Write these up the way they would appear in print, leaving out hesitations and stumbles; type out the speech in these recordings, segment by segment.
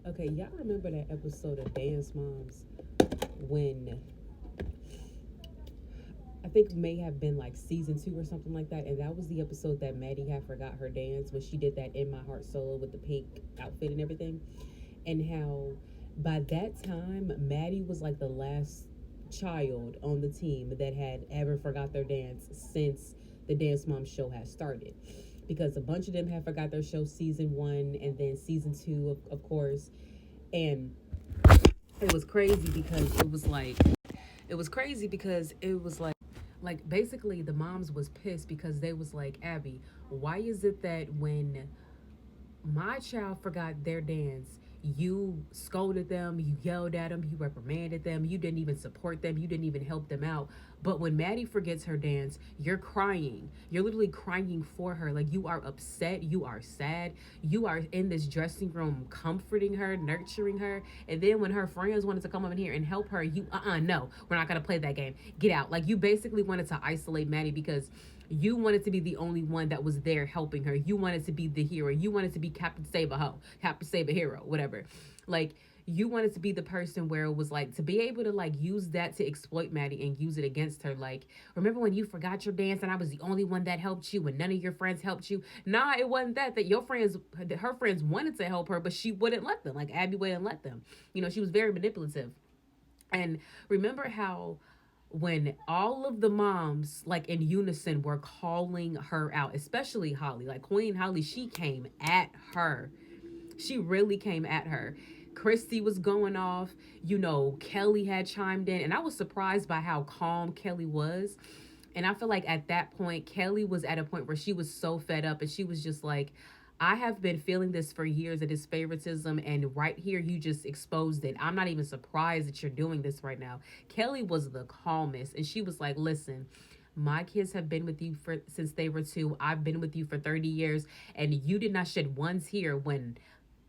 Okay, y'all remember that episode of Dance Moms when I think may have been like season 2 or something like that, and that was the episode that Maddie had forgot her dance when she did that "In My Heart" solo with the pink outfit and everything, and how by that time Maddie was like the last child on the team that had ever forgot their dance since the Dance Mom show had started, because a bunch of them had forgot their show season 1 and then season 2 of course. And it was crazy because like basically the moms was pissed because they was like, Abby, why is it that when my child forgot their dance, you scolded them, you yelled at them, you reprimanded them, you didn't even support them, you didn't even help them out. But when Maddie forgets her dance, you're crying. You're literally crying for her. Like, you are upset, you are sad, you are in this dressing room comforting her, nurturing her. And then when her friends wanted to come up in here and help her, you, no, we're not gonna play that game. Get out. Like, you basically wanted to isolate Maddie because you wanted to be the only one that was there helping her. You wanted to be the hero. You wanted to be Captain Save a Ho, Captain Save a Hero, whatever. Like, you wanted to be the person where it was like to be able to like use that to exploit Maddie and use it against her. Like, remember when you forgot your dance and I was the only one that helped you and none of your friends helped you? Nah, it wasn't that. That your friends, her friends wanted to help her, but she wouldn't let them. Like, Abby wouldn't let them. You know, she was very manipulative. And remember how when all of the moms like in unison were calling her out, especially Holly, like Queen Holly, she came at her. She really came at her. Christy was going off. You know, Kelly had chimed in, and I was surprised by how calm Kelly was. And I feel like at that point, Kelly was at a point where she was so fed up and she was just like, I have been feeling this for years, it is favoritism, and right here you just exposed it. I'm not even surprised that you're doing this right now. Kelly was the calmest, and she was like, listen, my kids have been with you for since they were 2. I've been with you for 30 years, and you did not shed one tear when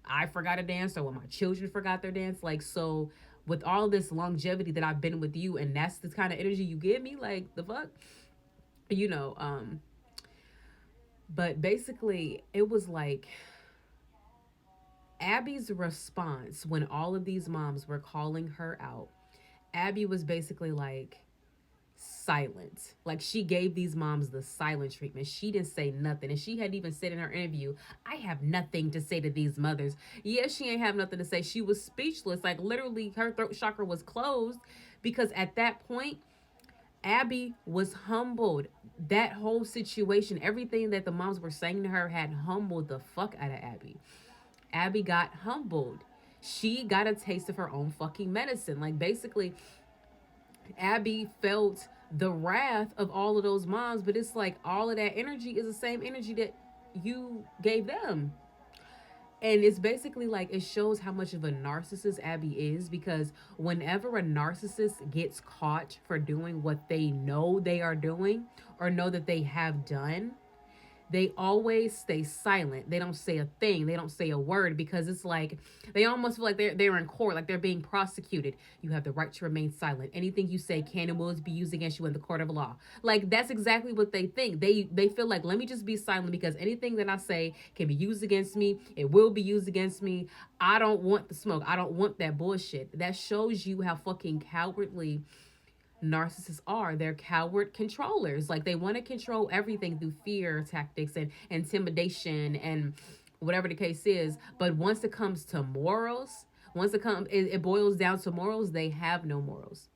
I forgot a dance or when my children forgot their dance. Like, so with all this longevity that I've been with you, and that's the kind of energy you give me, like, the fuck? You know, but basically it was like Abby's response when all of these moms were calling her out. Abby was basically like silent. Like, she gave these moms the silent treatment. She didn't say nothing. And she had even said in her interview, I have nothing to say to these mothers. Yeah, she ain't have nothing to say. She was speechless. Like, literally her throat chakra was closed because at that point Abby was humbled. That whole situation, everything that the moms were saying to her had humbled the fuck out of Abby. Abby got humbled. She got a taste of her own fucking medicine. Like, basically, Abby felt the wrath of all of those moms, but it's like all of that energy is the same energy that you gave them. And it's basically like it shows how much of a narcissist Abby is, because whenever a narcissist gets caught for doing what they know they are doing or know that they have done, they always stay silent. They don't say a thing. They don't say a word because it's like they almost feel like they're in court, like they're being prosecuted. You have the right to remain silent. Anything you say can and will be used against you in the court of law. Like, that's exactly what they think. They feel like, let me just be silent because anything that I say can be used against me. It will be used against me. I don't want the smoke. I don't want that bullshit. That shows you how fucking cowardly narcissists are. They're coward controllers. Like, they want to control everything through fear tactics and intimidation and whatever the case is. But once it comes to morals, it boils down to morals, they have no morals.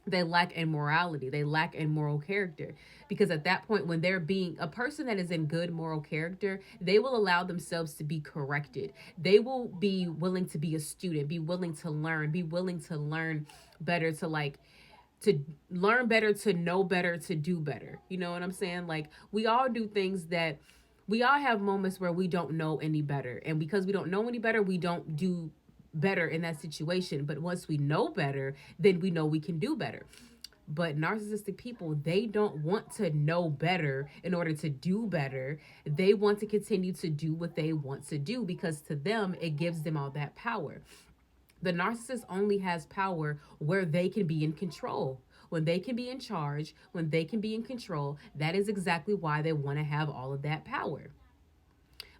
They lack in morality. They lack in moral character. Because at that point, when they're being a person that is in good moral character, they will allow themselves to be corrected. They will be willing to be a student, be willing to learn better, to learn better, to know better, to do better. You know what I'm saying? Like, we all do things that we all have moments where we don't know any better. And because we don't know any better, we don't do better in that situation. But once we know better, then we know we can do better. But narcissistic people, they don't want to know better in order to do better. They want to continue to do what they want to do because to them, it gives them all that power. The narcissist only has power where they can be in control. When they can be in charge, when they can be in control, that is exactly why they want to have all of that power.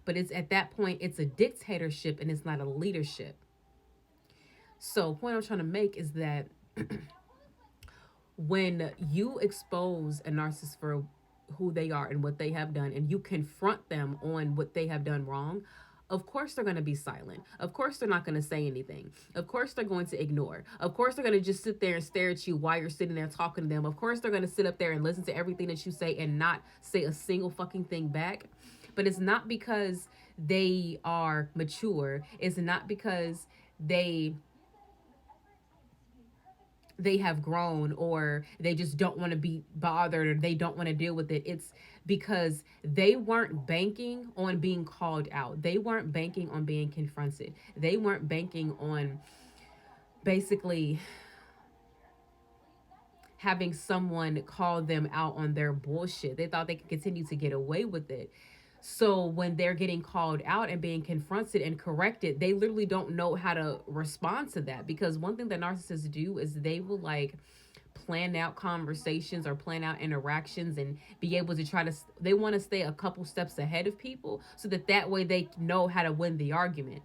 But it's at that point, it's a dictatorship and it's not a leadership. So, point I'm trying to make is that when you expose a narcissist for who they are and what they have done, and you confront them on what they have done wrong, of course they're going to be silent. Of course they're not going to say anything. Of course they're going to ignore. Of course they're going to just sit there and stare at you while you're sitting there talking to them. Of course they're going to sit up there and listen to everything that you say and not say a single fucking thing back. But it's not because they are mature. It's not because they have grown, or they just don't want to be bothered, or they don't want to deal with it. It's because they weren't banking on being called out. They weren't banking on being confronted. They weren't banking on basically having someone call them out on their bullshit. They thought they could continue to get away with it. So when they're getting called out and being confronted and corrected, they literally don't know how to respond to that. Because one thing that narcissists do is they will like plan out conversations or plan out interactions and be able to try to, they want to stay a couple steps ahead of people so that way they know how to win the argument.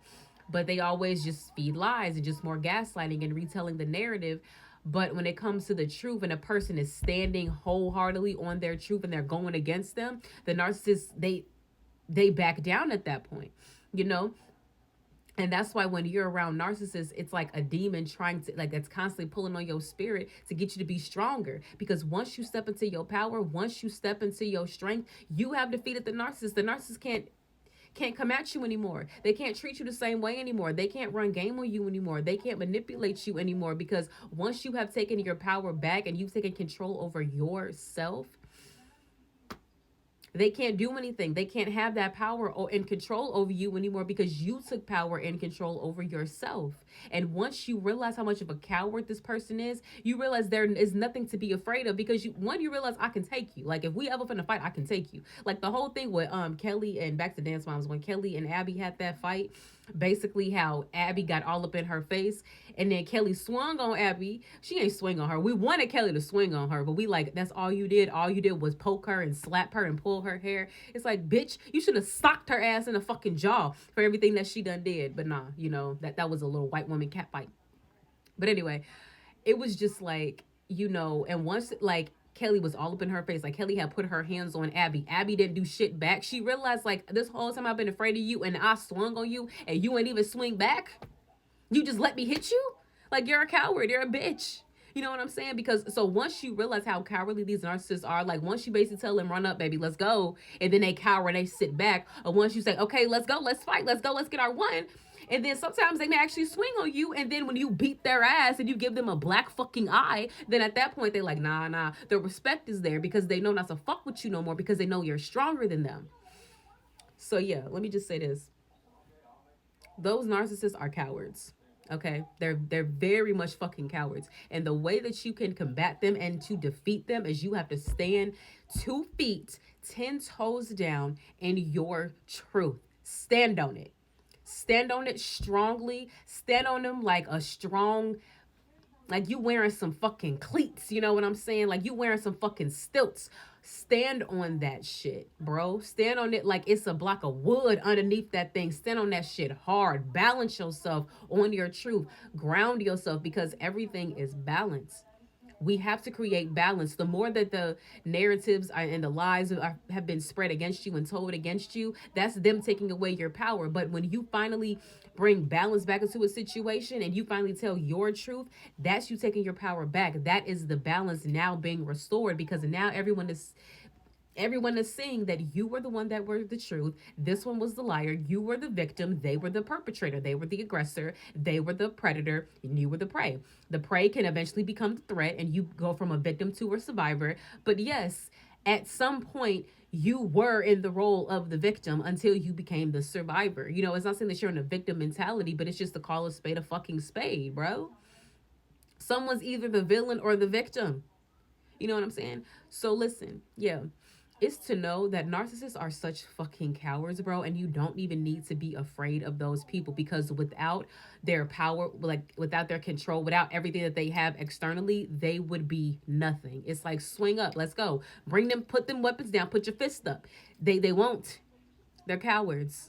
But they always just feed lies and just more gaslighting and retelling the narrative. But when it comes to the truth and a person is standing wholeheartedly on their truth and they're going against them, the narcissists, they back down at that point, you know? And that's why when you're around narcissists, it's like a demon trying to, like, that's constantly pulling on your spirit to get you to be stronger. Because once you step into your power, once you step into your strength, you have defeated the narcissist. The narcissist can't come at you anymore. They can't treat you the same way anymore. They can't run game on you anymore. They can't manipulate you anymore, because once you have taken your power back and you've taken control over yourself, they can't do anything. They can't have that power or in control over you anymore, because you took power and control over yourself. And once you realize how much of a coward this person is, you realize there is nothing to be afraid of, because you realize I can take you. Like, if we ever finna fight, I can take you. Like the whole thing with Kelly and back to Dance Moms, when Kelly and Abby had that fight, basically how Abby got all up in her face and then Kelly swung on Abby. She ain't swing on her. We wanted Kelly to swing on her, but we like, that's all you did. All you did was poke her and slap her and pull her hair. It's like, bitch, you should have socked her ass in the fucking jaw for everything that she done did. But nah, you know, that was a little white woman cat fight. But anyway, it was just like, you know, and once like Kelly was all up in her face, like Kelly had put her hands on Abby. Abby didn't do shit back. She realized, like, this whole time I've been afraid of you and I swung on you and you ain't even swing back. You just let me hit you? Like, you're a coward. You're a bitch. You know what I'm saying? Because so once you realize how cowardly these narcissists are, like once you basically tell them, run up, baby, let's go, and then they cower and they sit back, or once you say, okay, let's go, let's fight, let's go, let's get our one, and then sometimes they may actually swing on you, and then when you beat their ass and you give them a black fucking eye, then at that point they're like, nah, the respect is there because they know not to fuck with you no more, because they know you're stronger than them. So yeah, let me just say this. Those narcissists are cowards. Okay, they're very much fucking cowards, and the way that you can combat them and to defeat them is you have to stand 2 feet 10 toes down in your truth. Stand on it. Stand on it strongly. Stand on them like a strong, like you wearing some fucking cleats, you know what I'm saying? Like you wearing some fucking stilts. Stand on that shit, bro. Stand on it like it's a block of wood underneath that thing. Stand on that shit hard. Balance yourself on your truth. Ground yourself, because everything is balance. We have to create balance. The more that the narratives and the lies have been spread against you and told against you, that's them taking away your power. But when you finally bring balance back into a situation and you finally tell your truth, that's you taking your power back. That is the balance now being restored, because now everyone is seeing that you were the one that were the truth. This one was the liar. You were the victim. They were the perpetrator. They were the aggressor. They were the predator. And you were the prey. The prey can eventually become the threat, and you go from a victim to a survivor. But yes, at some point, you were in the role of the victim until you became the survivor. You know, it's not saying that you're in a victim mentality, but it's just to call a spade a fucking spade, bro. Someone's either the villain or the victim. You know what I'm saying? So listen, yeah. Is to know that narcissists are such fucking cowards, bro, and you don't even need to be afraid of those people, because without their power, like without their control, without everything that they have externally, they would be nothing. It's like, swing up, let's go. Bring them, put them weapons down, put your fist up. They won't. They're cowards.